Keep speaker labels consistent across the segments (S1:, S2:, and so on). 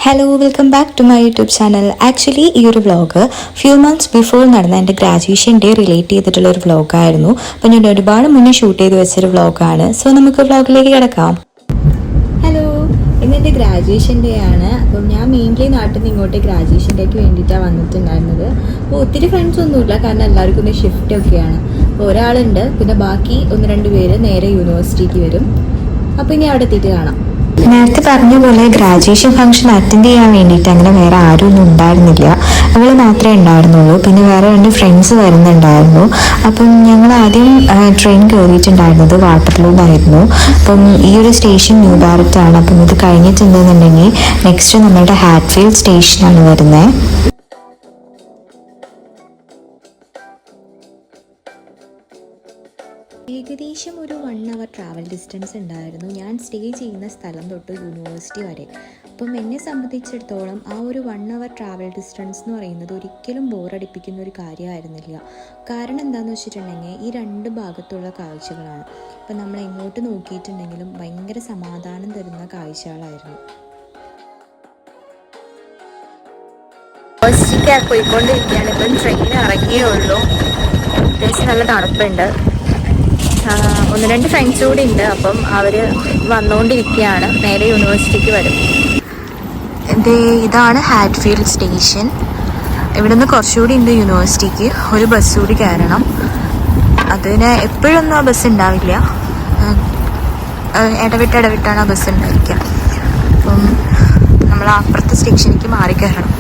S1: Hello welcome back to my YouTube channel. Actually ഈ ഒരു vlog few months before നടന്ന എൻ്റെ ഗ്രാജുവേഷൻ ഡേ റിലേറ്റ് ചെയ്തിട്ടുള്ള ഒരു വ്ളോഗായിരുന്നു. അപ്പോൾ ഞാൻ ഒരുപാട് മുന്നേ ഷൂട്ട് ചെയ്ത് വെച്ചൊരു വ്ളോഗാണ്. സോ നമുക്ക് വ്ളോഗിലേക്ക് കിടക്കാം. ഹലോ, ഇന്നെൻ്റെ ഗ്രാജുവേഷൻ ഡേ ആണ്. അപ്പം ഞാൻ മെയിൻലി നാട്ടിൽ നിന്ന് ഇങ്ങോട്ട് ഗ്രാജുവേഷൻ ഡേക്ക് വേണ്ടിയിട്ടാണ് വന്നിട്ടുണ്ടായിരുന്നത്. അപ്പോൾ ഒത്തിരി ഫ്രണ്ട്സ് ഒന്നുമില്ല, കാരണം എല്ലാവർക്കും ഒന്ന് ഷിഫ്റ്റ് ഒക്കെയാണ്. അപ്പോൾ ഒരാളുണ്ട്, പിന്നെ ബാക്കി 1-2 പേര് നേരെ യൂണിവേഴ്സിറ്റിക്ക് വരും. അപ്പോൾ ഇനി അവിടെ എത്തിയിട്ട് കാണാം. നേരത്തെ പറഞ്ഞ പോലെ ഗ്രാജുവേഷൻ ഫംഗ്ഷൻ അറ്റൻഡ് ചെയ്യാൻ വേണ്ടിയിട്ട് അങ്ങനെ വേറെ ആരും ഒന്നും ഉണ്ടായിരുന്നില്ല. അവൾ മാത്രമേ ഉണ്ടായിരുന്നുള്ളൂ. പിന്നെ വേറെ 2 ഫ്രണ്ട്സ് വരുന്നുണ്ടായിരുന്നു. അപ്പം ഞങ്ങൾ ആദ്യം ട്രെയിൻ കയറിയിട്ടുണ്ടായിരുന്നത് വാട്ടർലൂന്നായിരുന്നു. അപ്പം ഈ ഒരു സ്റ്റേഷൻ ന്യൂ ഭാരത് ആണ്. അപ്പം ഇത് കഴിഞ്ഞിട്ടുണ്ടെന്നുണ്ടെങ്കിൽ നെക്സ്റ്റ് നമ്മളുടെ ഹാറ്റ്ഫീൽഡ് സ്റ്റേഷനാണ് വരുന്നത്. ഏകദേശം ഒരു 1 hour ട്രാവൽ ഡിസ്റ്റൻസ് ഉണ്ടായിരുന്നു ഞാൻ സ്റ്റേ ചെയ്യുന്ന സ്ഥലം തൊട്ട് യൂണിവേഴ്സിറ്റി വരെ. അപ്പം എന്നെ സംബന്ധിച്ചിടത്തോളം ആ ഒരു 1 hour ട്രാവൽ ഡിസ്റ്റൻസ് എന്ന് പറയുന്നത് ഒരിക്കലും ബോറടിപ്പിക്കുന്ന ഒരു കാര്യമായിരുന്നില്ല. കാരണം എന്താണെന്ന് വെച്ചിട്ടുണ്ടെങ്കിൽ ഈ 2 ഭാഗത്തുള്ള കാഴ്ചകളാണ്. ഇപ്പം നമ്മൾ എങ്ങോട്ട് നോക്കിയിട്ടുണ്ടെങ്കിലും ഭയങ്കര സമാധാനം തരുന്ന കാഴ്ചകളായിരുന്നു. യൂണിവേഴ്സിറ്റിക്ക് പോയിക്കൊണ്ടിരിക്കുകയാണ്. ഇപ്പം ട്രെയിൻ ഇറങ്ങിയേ ഉള്ളൂ. അത്യാവശ്യം നല്ല തണുപ്പുണ്ട്. 1-2 ഫ്രണ്ട്സ് കൂടി ഉണ്ട്. അപ്പം അവർ വന്നുകൊണ്ടിരിക്കുകയാണ്. നേരെ യൂണിവേഴ്സിറ്റിക്ക് വരും. ഇതാണ് ഹാറ്റ്ഫീൽഡ് സ്റ്റേഷൻ. ഇവിടെ നിന്ന് കുറച്ചുകൂടി ഉണ്ട് യൂണിവേഴ്സിറ്റിക്ക്. ഒരു ബസ് കൂടി കയറണം. അതിന് എപ്പോഴൊന്നും ആ ബസ് ഉണ്ടാവില്ല, ഇടവിട്ടാണ് ആ ബസ് ഉണ്ടായിരിക്കുക. അപ്പം നമ്മൾ അപ്പുറത്തെ സ്റ്റേഷനിലേക്ക് മാറി കയറണം.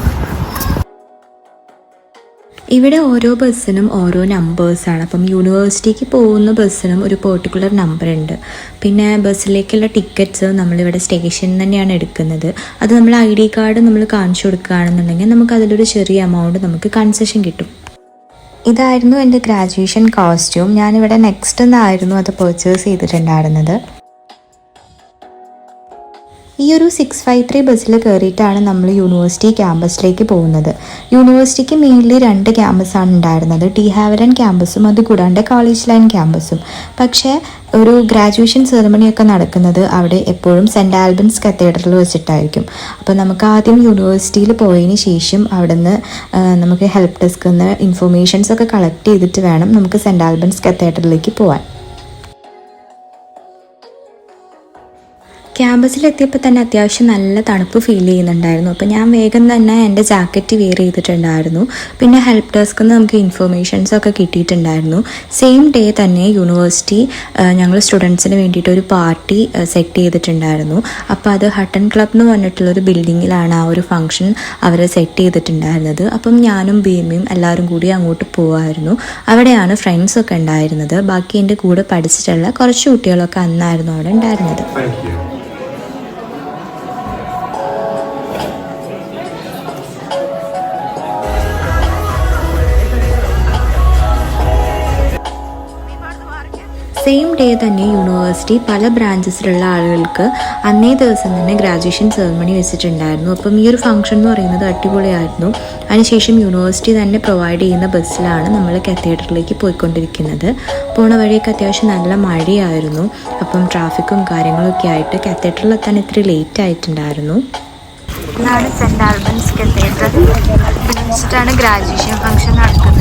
S1: ഇവിടെ ഓരോ ബസ്സിനും ഓരോ നമ്പേഴ്സാണ്. അപ്പം യൂണിവേഴ്സിറ്റിക്ക് പോകുന്ന ബസ്സിനും ഒരു പെർട്ടിക്കുലർ നമ്പർ ഉണ്ട്. പിന്നെ ബസ്സിലേക്കുള്ള ടിക്കറ്റ്സ് നമ്മളിവിടെ സ്റ്റേഷനിൽ തന്നെയാണ് എടുക്കുന്നത്. അത് നമ്മൾ ID കാർഡ് നമ്മൾ കാണിച്ചു കൊടുക്കുകയാണെന്നുണ്ടെങ്കിൽ നമുക്ക് അതിലൊരു ചെറിയ എമൗണ്ട് നമുക്ക് കൺസെഷൻ കിട്ടും. ഇതായിരുന്നു എൻ്റെ ഗ്രാജുവേഷൻ കോസ്റ്റ്യൂം. ഞാനിവിടെ നെക്സ്റ്റ് എന്നായിരുന്നു അത് പർച്ചേസ് ചെയ്തിട്ടുണ്ടായിരുന്നത്. ഈ ഒരു 653 ബസ്സിൽ കയറിയിട്ടാണ് നമ്മൾ യൂണിവേഴ്സിറ്റി ക്യാമ്പസിലേക്ക് പോകുന്നത്. യൂണിവേഴ്സിറ്റിക്ക് മെയിൻലി 2 ക്യാമ്പസാണ് ഉണ്ടായിരുന്നത്, ടി ഹാവരൻ ക്യാമ്പസും അതുകൂടാണ്ട് കോളേജ് ലൈൻ ക്യാമ്പസും. പക്ഷേ ഒരു ഗ്രാജുവേഷൻ സെറമണിയൊക്കെ നടക്കുന്നത് അവിടെ എപ്പോഴും സെൻറ്റ് ആൽബൻസ് കത്തീഡ്രൽ വെച്ചിട്ടായിരിക്കും. അപ്പോൾ നമുക്ക് ആദ്യം യൂണിവേഴ്സിറ്റിയിൽ പോയതിന് ശേഷം അവിടെ നിന്ന് നമുക്ക് ഹെൽപ്പ് ഡെസ്കിൽ നിന്ന് ഇൻഫർമേഷൻസ് ഒക്കെ കളക്ട് ചെയ്തിട്ട് വേണം നമുക്ക് സെൻറ്റ് ആൽബൻസ് കത്തീഡ്രലിലേക്ക് പോകാൻ. ക്യാമ്പസിലെത്തിയപ്പോൾ തന്നെ അത്യാവശ്യം നല്ല തണുപ്പ് ഫീൽ ചെയ്യുന്നുണ്ടായിരുന്നു. അപ്പോൾ ഞാൻ വേഗം തന്നെ എൻ്റെ ജാക്കറ്റ് വെയർ ചെയ്തിട്ടുണ്ടായിരുന്നു. പിന്നെ ഹെൽപ്പ് ഡെസ്കിൽ നിന്ന് നമുക്ക് ഇൻഫർമേഷൻസ് ഒക്കെ കിട്ടിയിട്ടുണ്ടായിരുന്നു. സെയിം ഡേ തന്നെ യൂണിവേഴ്സിറ്റി ഞങ്ങൾ സ്റ്റുഡൻസിന് വേണ്ടിയിട്ട് ഒരു പാർട്ടി സെറ്റ് ചെയ്തിട്ടുണ്ടായിരുന്നു. അപ്പോൾ അത് ഹട്ടൺ ക്ലബ് എന്ന് പറഞ്ഞിട്ടുള്ളൊരു ബിൽഡിങ്ങിലാണ് ആ ഒരു ഫംഗ്ഷൻ അവർ സെറ്റ് ചെയ്തിട്ടുണ്ടായിരുന്നത്. അപ്പം ഞാനും ബീമയും എല്ലാവരും കൂടി അങ്ങോട്ട് പോകുമായിരുന്നു. അവിടെയാണ് ഫ്രണ്ട്സൊക്കെ ഉണ്ടായിരുന്നത്. ബാക്കി എൻ്റെ കൂടെ പഠിച്ചിട്ടുള്ള കുറച്ച് കുട്ടികളൊക്കെ അന്നായിരുന്നു അവിടെ ഉണ്ടായിരുന്നത്. സെയിം ഡേ തന്നെ യൂണിവേഴ്സിറ്റി പല ബ്രാഞ്ചസിലുള്ള ആളുകൾക്ക് അന്നേ ദിവസം തന്നെ ഗ്രാജുവേഷൻ സെറമണി വെച്ചിട്ടുണ്ടായിരുന്നു. അപ്പം ഈ ഒരു ഫംഗ്ഷൻ എന്ന് പറയുന്നത് അടിപൊളിയായിരുന്നു. അതിനുശേഷം യൂണിവേഴ്സിറ്റി തന്നെ പ്രൊവൈഡ് ചെയ്യുന്ന ബസ്സിലാണ് നമ്മൾ കത്തീഡ്രലിലേക്ക് പോയിക്കൊണ്ടിരിക്കുന്നത്. പോണ വഴിയൊക്കെ അത്യാവശ്യം നല്ല മഴയായിരുന്നു. അപ്പം ട്രാഫിക്കും കാര്യങ്ങളൊക്കെ ആയിട്ട് കത്തീഡ്രലിൽ എത്താൻ ഇത്തിരി ലേറ്റ് ആയിട്ടുണ്ടായിരുന്നു. ഇതാണ് സെൻറ്റ് ആൽബൻസ് കത്തീഡ്രൽ. വെച്ചിട്ടാണ് ഗ്രാജുവേഷൻ ഫംഗ്ഷൻ നടക്കുന്നത്.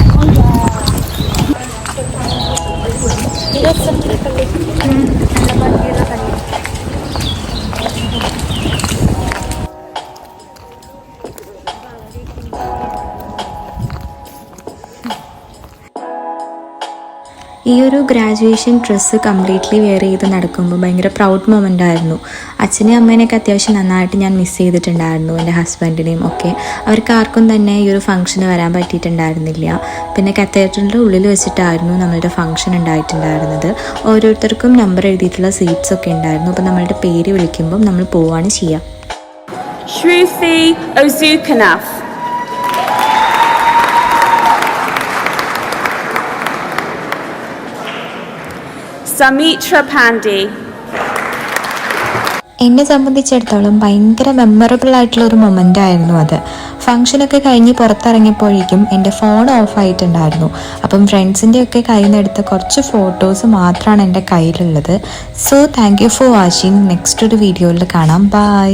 S1: ഈ ഒരു ഗ്രാജുവേഷൻ ഡ്രസ്സ് കംപ്ലീറ്റ്ലി വെയർ ചെയ്ത് നടക്കുമ്പോൾ ഭയങ്കര പ്രൗഡ് മൊമെൻ്റ് ആയിരുന്നു. അച്ഛനെയും അമ്മേനെയൊക്കെ അത്യാവശ്യം നന്നായിട്ട് ഞാൻ മിസ് ചെയ്തിട്ടുണ്ടായിരുന്നു. എൻ്റെ ഹസ്ബൻഡിനെയും ഒക്കെ. അവർക്ക് ആർക്കും തന്നെ ഈ ഒരു ഫംഗ്ഷന് വരാൻ പറ്റിയിട്ടുണ്ടായിരുന്നില്ല. പിന്നെ കത്തീഡ്രലിൻ്റെ ഉള്ളിൽ വെച്ചിട്ടായിരുന്നു നമ്മളുടെ ഫംഗ്ഷൻ ഉണ്ടായിട്ടുണ്ടായിരുന്നത്. ഓരോരുത്തർക്കും നമ്പർ എഴുതിയിട്ടുള്ള സീറ്റ്സ് ഒക്കെ ഉണ്ടായിരുന്നു. അപ്പോൾ നമ്മളുടെ പേര് വിളിക്കുമ്പം നമ്മൾ പോവുകയാണ് ചെയ്യുക.
S2: Shruti Ozukanath, Samitra Pandey.
S1: എന്നെ സംബന്ധിച്ചിടത്തോളം ഭയങ്കര മെമ്മറബിൾ ആയിട്ടുള്ള ഒരു മൊമെൻ്റ് ആയിരുന്നു അത്. ഫംഗ്ഷനൊക്കെ കഴിഞ്ഞ് പുറത്തിറങ്ങിയപ്പോഴേക്കും എൻ്റെ ഫോൺ ഓഫ് ആയിട്ടുണ്ടായിരുന്നു. അപ്പം ഫ്രണ്ട്സിൻ്റെ ഒക്കെ കയ്യിൽ നിന്ന് എടുത്ത കുറച്ച് ഫോട്ടോസ് മാത്രമാണ് എൻ്റെ കയ്യിലുള്ളത്. So thank you for watching. Next ഒരു വീഡിയോയിൽ കാണാം. ബൈ.